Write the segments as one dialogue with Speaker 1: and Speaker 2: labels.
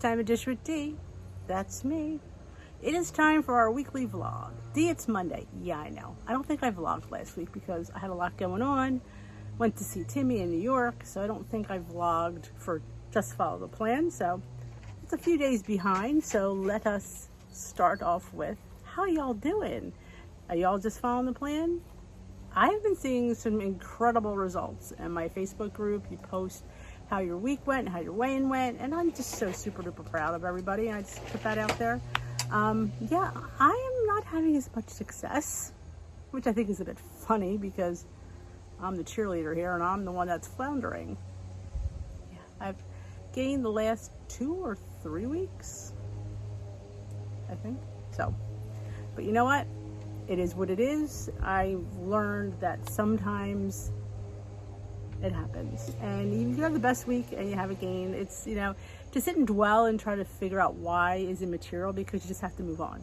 Speaker 1: time of Dish with D. That's me. It is time for our weekly vlog. D, it's Monday. Yeah, I know. I don't think I vlogged last week because I had a lot going on. Went to see Timmy in New York, so I don't think I vlogged for Just Follow the Plan. So it's a few days behind. So let us start off with, how y'all doing? Are y'all just following the plan? I have been seeing some incredible results in my Facebook group. You post how your week went, how your weigh-in went, and I'm just so super duper proud of everybody. I just put that out there. Yeah, I am not having as much success, which I think is a bit funny because I'm the cheerleader here and I'm the one that's floundering. Yeah, I've gained the last 2 or 3 weeks, I think. So, but you know what? It is what it is. I've learned that sometimes it happens, and you have the best week and you have a gain. It's, to sit and dwell and try to figure out why is immaterial, because you just have to move on.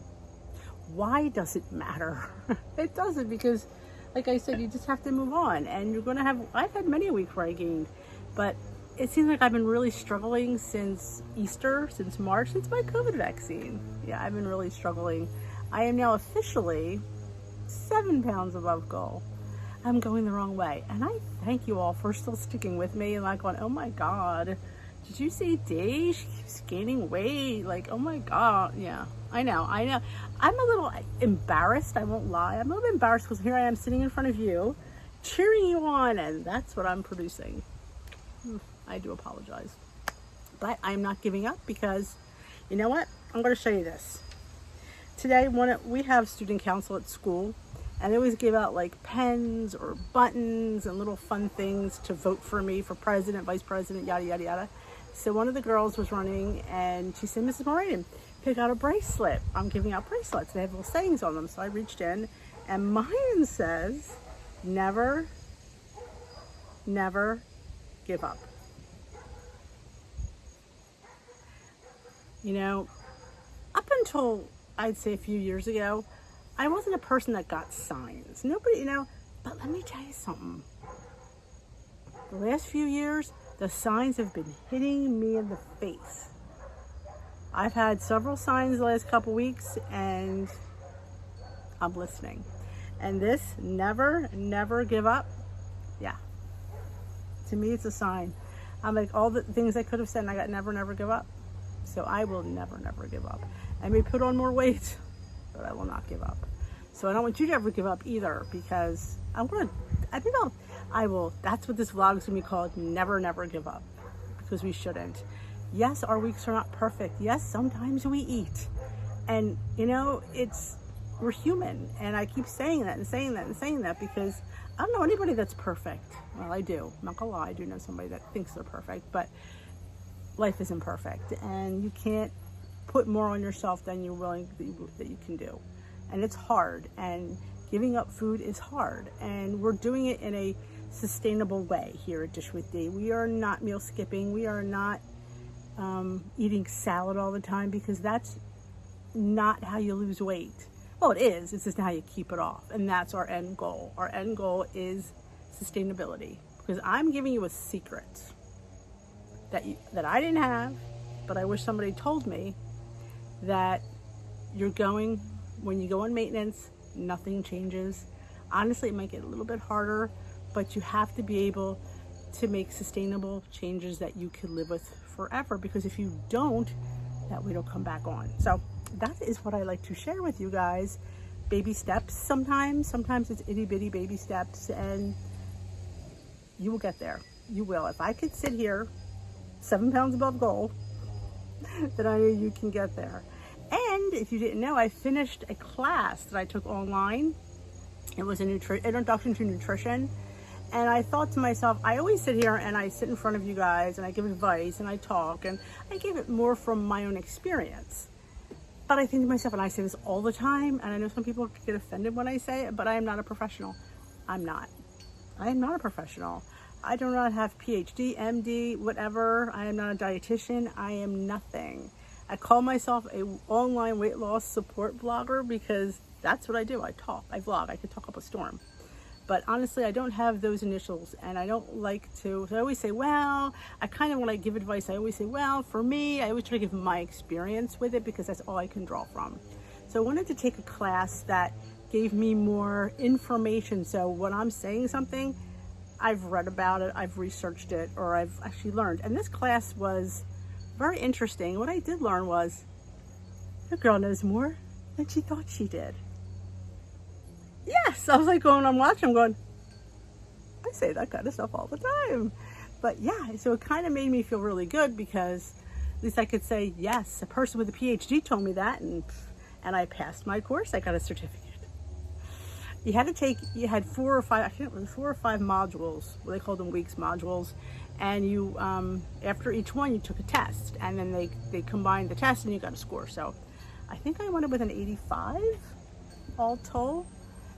Speaker 1: Why does it matter? It doesn't, because like I said, you just have to move on, and you're going to have, I've had many a week where I gained, but it seems like I've been really struggling since Easter, since March, since my COVID vaccine. Yeah, I've been really struggling. I am now officially 7 pounds above goal. I'm going the wrong way. And I thank you all for still sticking with me and like going, oh my God, did you see Dee? She keeps gaining weight. Like, oh my God. Yeah, I know. I'm a little embarrassed. I won't lie. I'm a little embarrassed because here I am sitting in front of you, cheering you on, and that's what I'm producing. I do apologize. But I'm not giving up, because you know what? I'm going to show you this. Today, we have student council at school, and they always give out like pens or buttons and little fun things to vote for me for president, vice president, yada, yada, yada. So one of the girls was running, and she said, Mrs. Moran, pick out a bracelet. I'm giving out bracelets. They have little sayings on them. So I reached in, and mine says, never, never give up. Up until I'd say a few years ago, I wasn't a person that got signs. Nobody, but let me tell you something. The last few years, the signs have been hitting me in the face. I've had several signs the last couple weeks, and I'm listening. And this, never, never give up, yeah. To me, it's a sign. I'm like, all the things I could have said, and I got never, never give up. So I will never, never give up. I may put on more weight, but I will not give up. So I don't want you to ever give up either, because I will, that's what this vlog is going to be called, Never, Never Give Up, because we shouldn't. Yes, our weeks are not perfect. Yes, sometimes we eat. And, we're human. And I keep saying that and saying that and saying that because I don't know anybody that's perfect. Well, I do. I'm not going to lie. I do know somebody that thinks they're perfect, but life isn't perfect, and you can't put more on yourself than you're willing that you can do. And it's hard, and giving up food is hard, and we're doing it in a sustainable way here at Dish with D. We are not meal skipping. We are not eating salad all the time, because that's not how you lose weight. Well, it is. It's just how you keep it off, and that's our end goal. Our end goal is sustainability, because I'm giving you a secret that I didn't have, but I wish somebody told me, that when you go on maintenance, nothing changes. Honestly, it might get a little bit harder, but you have to be able to make sustainable changes that you can live with forever, because if you don't, that weight will come back on. So that is what I like to share with you guys. Baby steps sometimes it's itty bitty baby steps, and you will get there. You will. If I could sit here 7 pounds above goal, then I know you can get there. And if you didn't know, I finished a class that I took online. It was an introduction to nutrition. And I thought to myself, I always sit here and I sit in front of you guys and I give advice and I talk, and I give it more from my own experience. But I think to myself, and I say this all the time, and I know some people get offended when I say it, but I am not a professional. I'm not. I am not a professional. I do not have PhD, MD, whatever. I am not a dietitian. I am nothing. I call myself a online weight loss support blogger, because that's what I do. I talk, I vlog, I can talk up a storm. But honestly, I don't have those initials, and I don't like to. So I always say, well, I kind of, when I give advice, I always say, well, for me, I always try to give my experience with it because that's all I can draw from. So I wanted to take a class that gave me more information. So when I'm saying something, I've read about it, I've researched it, or I've actually learned. And this class was very interesting. What I did learn was the girl knows more than she thought she did. Yes, I was like going, I'm watching, I'm going, I say that kind of stuff all the time. But yeah, so it kind of made me feel really good because at least I could say, yes, a person with a PhD told me that, and I passed my course, I got a certificate. You had 4 or 5, I think it was 4 or 5 modules, they called them weeks modules, and you, after each one, you took a test, and then they combined the test and you got a score. So I think I went up with an 85 all told.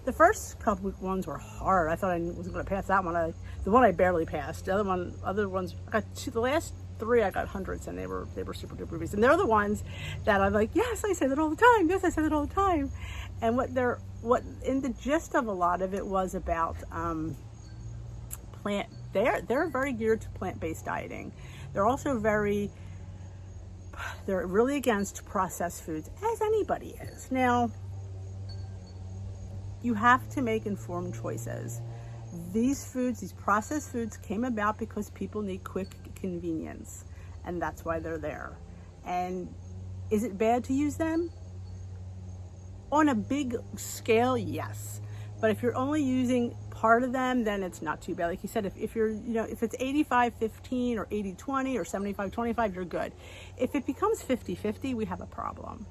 Speaker 1: The first couple ones were hard. I thought I wasn't going to pass that one. The one I barely passed. The other ones, the last 3 I got hundreds, and they were super duper easy. And they're the ones that I'm like, yes, I say that all the time. Yes, I say that all the time. And what in the gist of a lot of it was about plant. They're very geared to plant-based dieting. They're also they're really against processed foods, as anybody is. Now, you have to make informed choices. These processed foods came about because people need quick convenience, and that's why they're there. And is it bad to use them? On a big scale, yes. But if you're only using part of them, then it's not too bad. Like you said, if you're, if it's 85-15 or 80-20 or 75-25, you're good. If it becomes 50-50, we have a problem.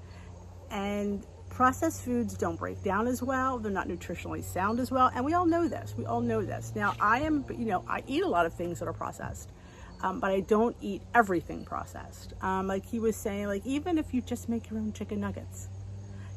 Speaker 1: And processed foods don't break down as well. They're not nutritionally sound as well. And we all know this. Now, I eat a lot of things that are processed, but I don't eat everything processed. Like he was saying, like even if you just make your own chicken nuggets,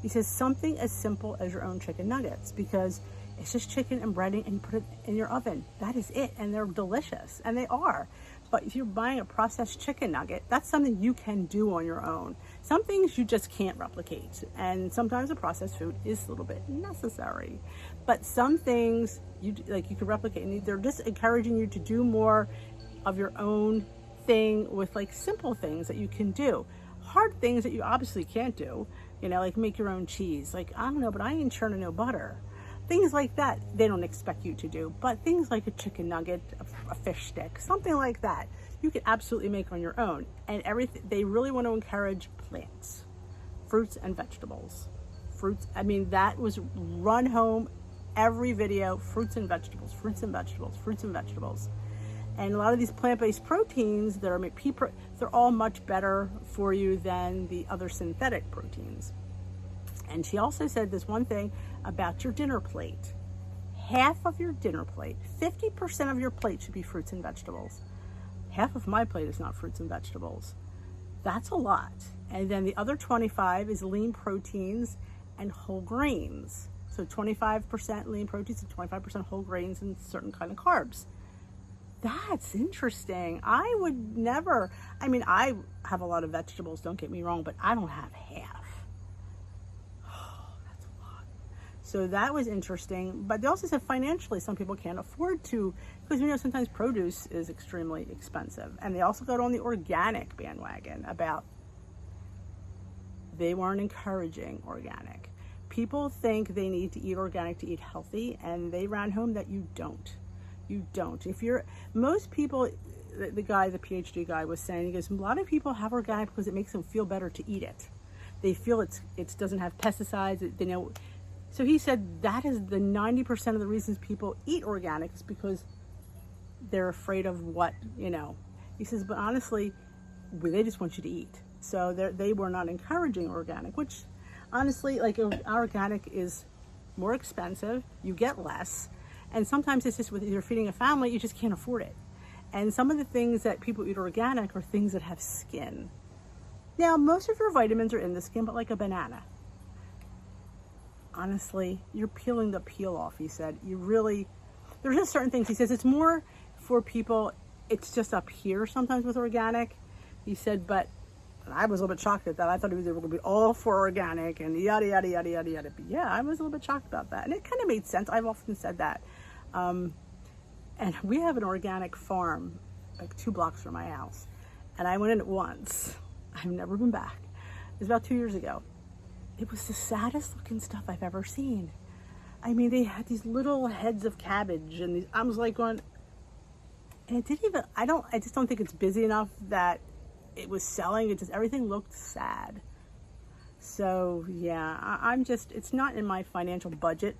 Speaker 1: he says something as simple as your own chicken nuggets, because it's just chicken and breading and you put it in your oven. That is it. And they're delicious, and they are. But if you're buying a processed chicken nugget, that's something you can do on your own. Some things you just can't replicate. And sometimes a processed food is a little bit necessary. But some things you can replicate. And they're just encouraging you to do more of your own thing with like simple things that you can do. Hard things that you obviously can't do, like make your own cheese. Like, I don't know, but I ain't churning no butter. Things like that, they don't expect you to do. But things like a chicken nugget, a fish stick, something like that, you can absolutely make on your own. And they really want to encourage plants, fruits and vegetables. That was run home every video, fruits and vegetables, fruits and vegetables, fruits and vegetables. And a lot of these plant-based proteins that are they're all much better for you than the other synthetic proteins. And she also said this one thing about your dinner plate. Half of your dinner plate, 50% of your plate should be fruits and vegetables. Half of my plate is not fruits and vegetables. That's a lot. And then the other 25 is lean proteins and whole grains. So 25% lean proteins and 25% whole grains and certain kind of carbs. That's interesting. I would never, I have a lot of vegetables, don't get me wrong, but I don't have half. So that was interesting. But they also said financially, some people can't afford to, because sometimes produce is extremely expensive. And they also got on the organic bandwagon about they weren't encouraging organic. People think they need to eat organic to eat healthy, and they ran home that you don't. You don't. Most people, the PhD guy was saying, he goes, a lot of people have organic because it makes them feel better to eat it. They feel it doesn't have pesticides, they know. So he said that is the 90% of the reasons people eat organic is because they're afraid of what. He says, but honestly, they just want you to eat. So they were not encouraging organic, which honestly, like organic is more expensive, you get less, and sometimes it's just with you're feeding a family, you just can't afford it. And some of the things that people eat organic are things that have skin. Now, most of your vitamins are in the skin, but like a banana. Honestly, you're peeling the peel off, he said. There's just certain things. He says it's more for people, it's just up here sometimes with organic. He said, but I was a little bit shocked at that. I thought he was going to be all for organic and yada, yada, yada, yada, yada. But yeah, I was a little bit shocked about that. And it kind of made sense. I've often said that. And we have an organic farm like 2 blocks from my house. And I went in it once. I've never been back. It was about 2 years ago. It was the saddest looking stuff I've ever seen. I mean, they had these little heads of cabbage and I was like going, and it didn't even, I just don't think it's busy enough that it was selling. It just, everything looked sad. So yeah, I'm just, it's not in my financial budget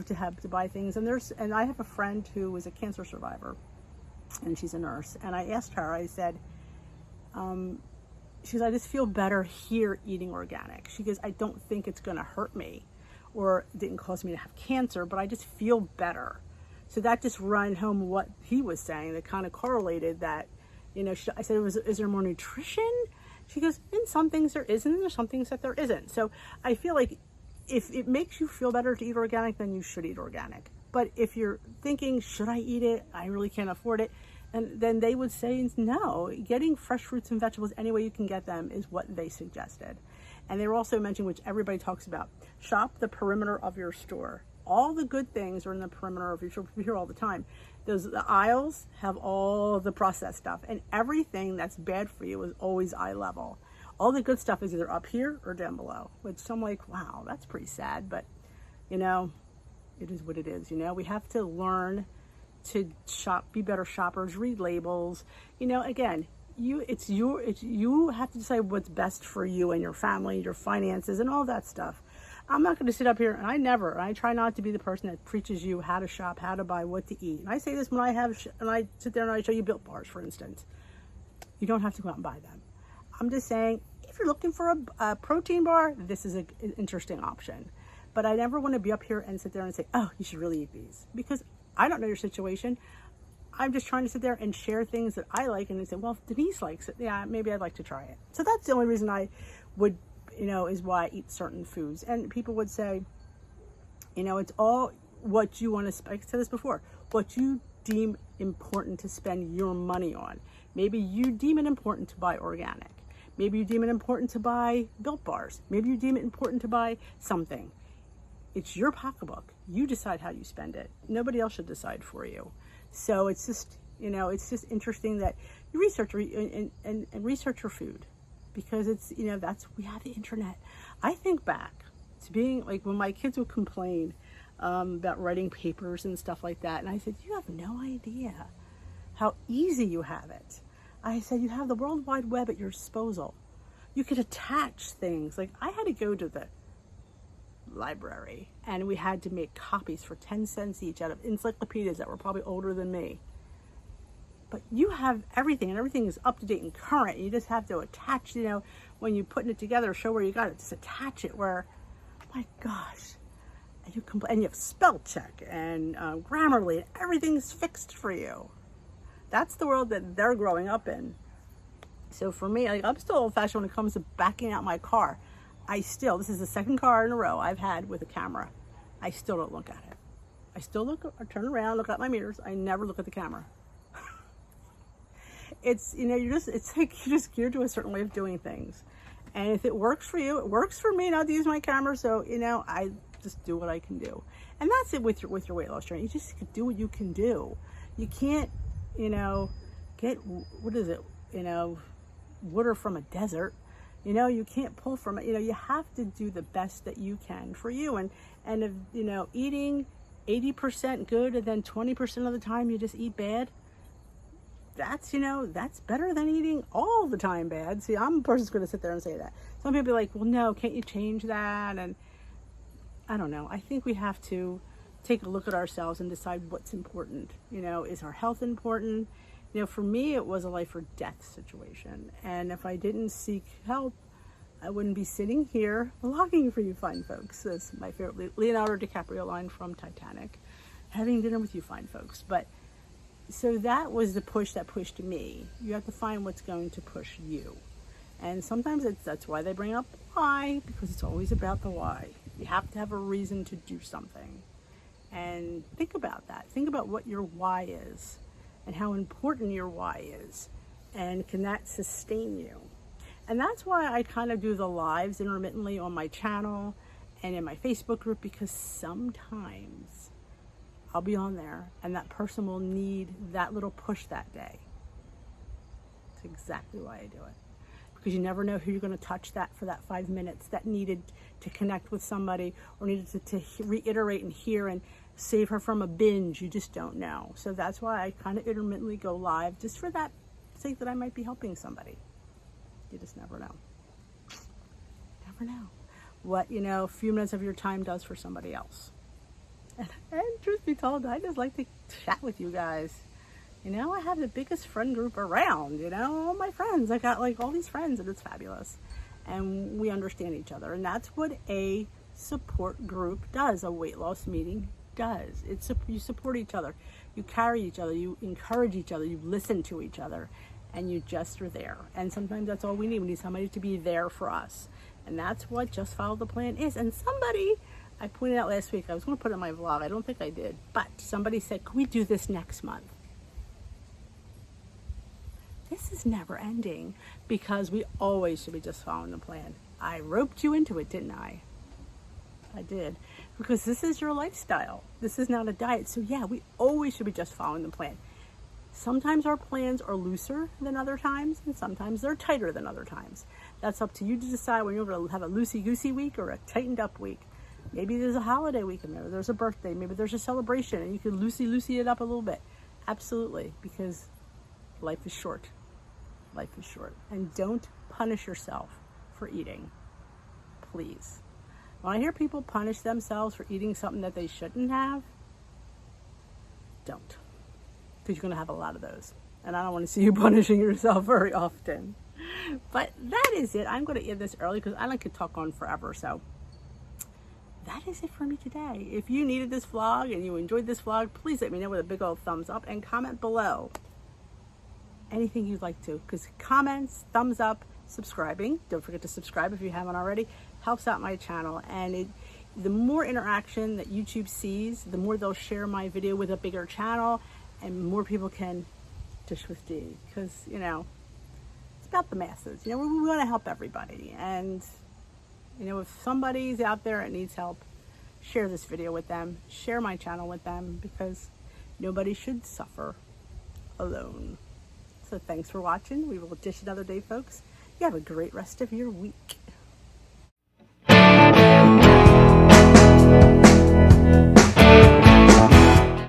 Speaker 1: to buy things. And I have a friend who was a cancer survivor and she's a nurse. And I asked her, I said, she goes, I just feel better here eating organic. She goes, I don't think it's going to hurt me or it didn't cause me to have cancer, but I just feel better. So that just ran home what he was saying. That kind of correlated that, I said, is there more nutrition? She goes, in some things there isn't, and there's some things that there isn't. So I feel like if it makes you feel better to eat organic, then you should eat organic. But if you're thinking, should I eat it? I really can't afford it. And then they would say, no, getting fresh fruits and vegetables any way you can get them is what they suggested. And they were also mentioning, which everybody talks about, shop the perimeter of your store. All the good things are in the perimeter of your store. We hear all the time. The aisles have all the processed stuff, and everything that's bad for you is always eye level. All the good stuff is either up here or down below, which I'm like, wow, that's pretty sad, but it is what it is. We have to learn to shop, be better shoppers, read labels. Again, you have to decide what's best for you and your family, your finances, and all that stuff. I'm not going to sit up here, and I try not to be the person that preaches you how to shop, how to buy, what to eat. And I say this when I sit there and I show you Built Bars, for instance. You don't have to go out and buy them. I'm just saying, if you're looking for a protein bar, this is an interesting option. But I never want to be up here and sit there and say, oh, you should really eat these. Because I don't know your situation. I'm just trying to sit there and share things that I like. And they say, well, if Denise likes it, yeah, maybe I'd like to try it. So that's the only reason I would, is why I eat certain foods. And people would say, it's all what you want to spend. I said this before, what you deem important to spend your money on. Maybe you deem it important to buy organic. Maybe you deem it important to buy Built Bars. Maybe you deem it important to buy something. It's your pocketbook. You decide how you spend it. Nobody else should decide for you. So it's just, it's just interesting that you research and research your food, because it's, we have the internet. I think back to being like when my kids would complain about writing papers and stuff like that. And I said, you have no idea how easy you have it. I said, you have the World Wide Web at your disposal. You could attach things. Like I had to go to the library and we had to make copies for 10 cents each out of encyclopedias that were probably older than me. But you have everything, and everything is up to date and current. You just have to attach, when you're putting it together, show where you got it. Just attach it where, my gosh, and you have spell check and Grammarly, and everything's fixed for you. That's the world that they're growing up in. So for me, I'm still old-fashioned when it comes to backing out my car. This is the second car in a row I've had with a camera. I still don't look at it. I still I turn around, look at my mirrors. I never look at the camera. It's, it's like you're just geared to a certain way of doing things. And if it works for you, it works for me not to use my camera. So, I just do what I can do. And that's it with your weight loss journey. You just do what you can do. You can't, get, water from a desert. You can't pull from it. You have to do the best that you can for you. And if, eating 80% good and then 20% of the time you just eat bad, that's better than eating all the time bad. See, I'm a person who's going to sit there and say that. Some people are like, well, no, can't you change that? And I don't know. I think we have to take a look at ourselves and decide what's important. Is our health important? For me, it was a life or death situation. And if I didn't seek help, I wouldn't be sitting here vlogging for you fine folks. That's my favorite Leonardo DiCaprio line from Titanic, having dinner with you fine folks. But so that was the push that pushed me. You have to find what's going to push you. And sometimes that's why they bring up why, because it's always about the why. You have to have a reason to do something. And think about that. Think about what your why is and how important your why is. And can that sustain you? And that's why I kind of do the lives intermittently on my channel and in my Facebook group, because sometimes I'll be on there, and that person will need that little push that day. That's exactly why I do it. Because you never know who you're going to touch that for that 5 minutes that needed to connect with somebody, or needed to reiterate and hear and save her from a binge. You just don't know. So that's why I kind of intermittently go live, just for that sake that I might be helping somebody. You just never know. Never know what, a few minutes of your time does for somebody else. And truth be told, I just like to chat with you guys. I have the biggest friend group around, all my friends. I got like all these friends, and it's fabulous. And we understand each other. And that's what a support group does, a weight loss meeting does. You support each other. You carry each other. You encourage each other. You listen to each other. And you just are there. And sometimes that's all we need. We need somebody to be there for us. And that's what Just Follow the Plan is. And somebody, I pointed out last week, I was going to put it in my vlog. I don't think I did. But somebody said, can we do this next month? This is never ending, because we always should be just following the plan. I roped you into it, didn't I? I did. Because this is your lifestyle. This is not a diet. So yeah, we always should be just following the plan. Sometimes our plans are looser than other times, and sometimes they're tighter than other times. That's up to you to decide when you're going to have a loosey-goosey week or a tightened-up week. Maybe there's a holiday week, and maybe there's a birthday, maybe there's a celebration, and you can loosey it up a little bit. Absolutely, because life is short. Life is short. And don't punish yourself for eating. Please. When I hear people punish themselves for eating something that they shouldn't have, don't. Because you're going to have a lot of those. And I don't want to see you punishing yourself very often. But that is it. I'm going to end this early because I like to talk on forever. So that is it for me today. If you needed this vlog and you enjoyed this vlog, please let me know with a big old thumbs up, and comment below anything you'd like to. Because comments, thumbs up, subscribing, don't forget to subscribe if you haven't already, helps out my channel. And the more interaction that YouTube sees, the more they'll share my video with a bigger channel, and more people can dish with D. Because, it's about the masses. We want to help everybody. And, if somebody's out there and needs help, share this video with them. Share my channel with them, because nobody should suffer alone. So thanks for watching. We will dish another day, folks. You have a great rest of your week.